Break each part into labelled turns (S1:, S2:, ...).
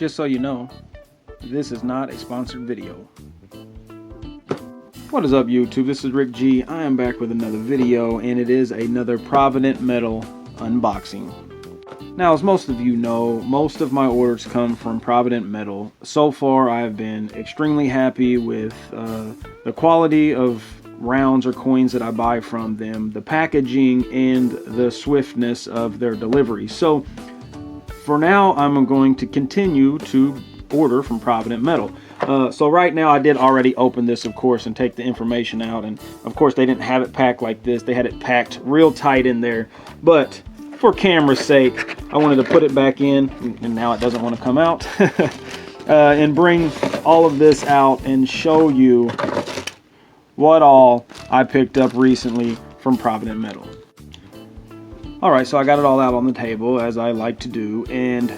S1: Just so you know, this is not a sponsored video. What is up, YouTube? This is Rick G. I am back with another video, and it is another Provident Metal unboxing. Now, as most of you know, most of my orders come from Provident Metal. So far, I've been extremely happy with the quality of rounds or coins that I buy from them, the packaging, and the swiftness of their delivery. So, for now, I'm going to continue to order from Provident Metal. So right now I did already open this, of course, and take the information out, and of course they didn't have it packed like this. They had it packed real tight in there, but for camera's sake I wanted to put it back in, and now it doesn't want to come out. And bring all of this out and show you what all I picked up recently from Provident Metal. Alright, so I got it all out on the table, as I like to do, and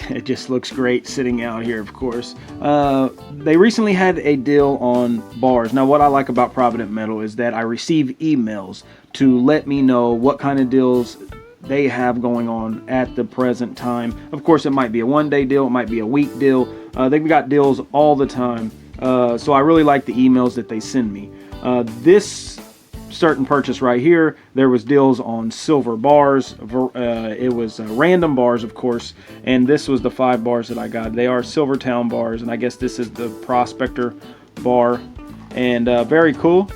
S1: it just looks great sitting out here, of course. They recently had a deal on bars. Now, what I like about Provident Metal is that I receive emails to let me know what kind of deals they have going on at the present time. Of course, it might be a one-day deal, it might be a week deal. They've got deals all the time. So I really like the emails that they send me. This certain purchase right here, there was deals on silver bars. It was random bars, of course, and this was the 5 bars that I got. They are Silvertown bars, and I guess this is the Prospector bar, and very cool.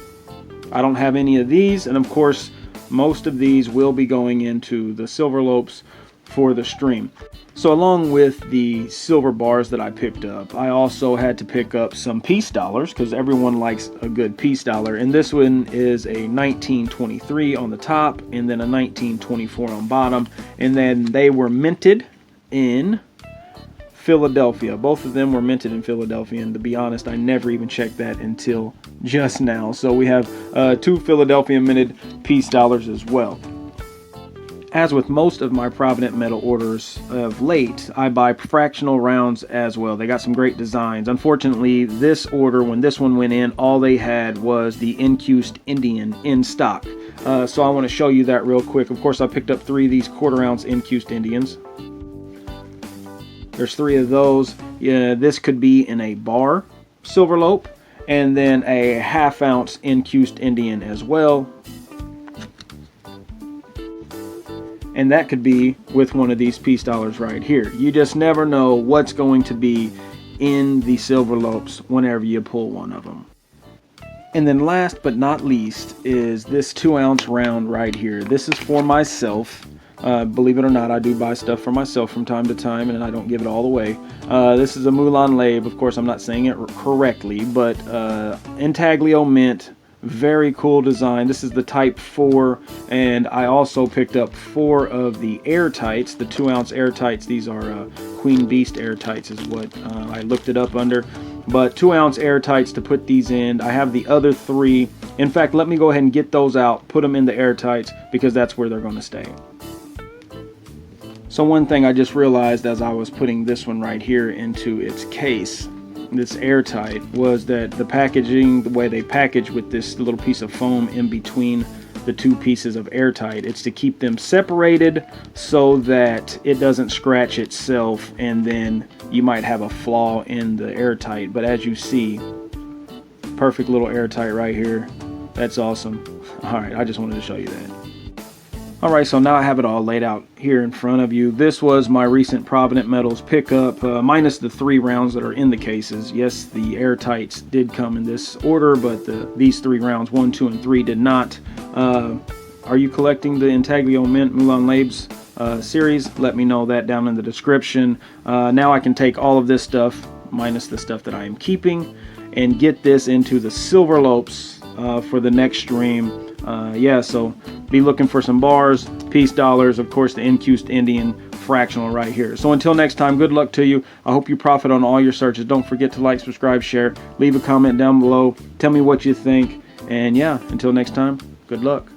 S1: I don't have any of these, and of course most of these will be going into the Silverlopes for the stream. So along with the silver bars that I picked up, I also had to pick up some peace dollars, because everyone likes a good peace dollar. And this one is a 1923 on the top, and then a 1924 on bottom. And then they were minted in Philadelphia. Both of them were minted in Philadelphia, and to be honest, I never even checked that until just now. So we have 2 Philadelphia minted peace dollars as well. As with most of my Provident Metal orders of late, I buy fractional rounds as well. They got some great designs. Unfortunately, this order, when this one went in, all they had was the Encused Indian in stock. So I want to show you that real quick. Of course, I picked up 3 of these quarter-ounce Encused Indians. There's 3 of those. Yeah, this could be in a bar Silverlope, and then a half-ounce Encused Indian as well. And that could be with one of these peace dollars right here. You just never know what's going to be in the Silverlopes whenever you pull one of them. And then last but not least is this 2-ounce round right here. This is for myself. Believe it or not, I do buy stuff for myself from time to time, and I don't give it all away. This is a Mulan Lave. Of course, I'm not saying it correctly, but intaglio mint. Very cool design. This is the Type 4, and I also picked up 4 of the airtights, the 2-ounce airtights. These are Queen Beast airtights is what I looked it up under. But 2-ounce airtights to put these in. I have the other 3. In fact, let me go ahead and get those out, put them in the airtights, because that's where they're going to stay. So one thing I just realized as I was putting this one right here into its case, this airtight, was that the packaging, the way they package with this little piece of foam in between the 2 pieces of airtight, it's to keep them separated so that it doesn't scratch itself, and then you might have a flaw in the airtight. But as you see, perfect little airtight right here. That's awesome. Alright, I just wanted to show you that. Alright, so now I have it all laid out here in front of you. This was my recent Provident Metals pickup, minus the 3 rounds that are in the cases. Yes, the airtights did come in this order, but these 3 rounds, 1, 2, and 3, did not. Are you collecting the Intaglio Mint Mulan Laves series? Let me know that down in the description. Now I can take all of this stuff, minus the stuff that I am keeping, and get this into the Silverlopes for the next stream. Yeah, so be looking for some bars, peace dollars, of course the Encused Indian fractional right here. So until next time, good luck to you. I hope you profit on all your searches. Don't forget to like, subscribe, share, leave a comment down below. Tell me what you think. And yeah, until next time, good luck.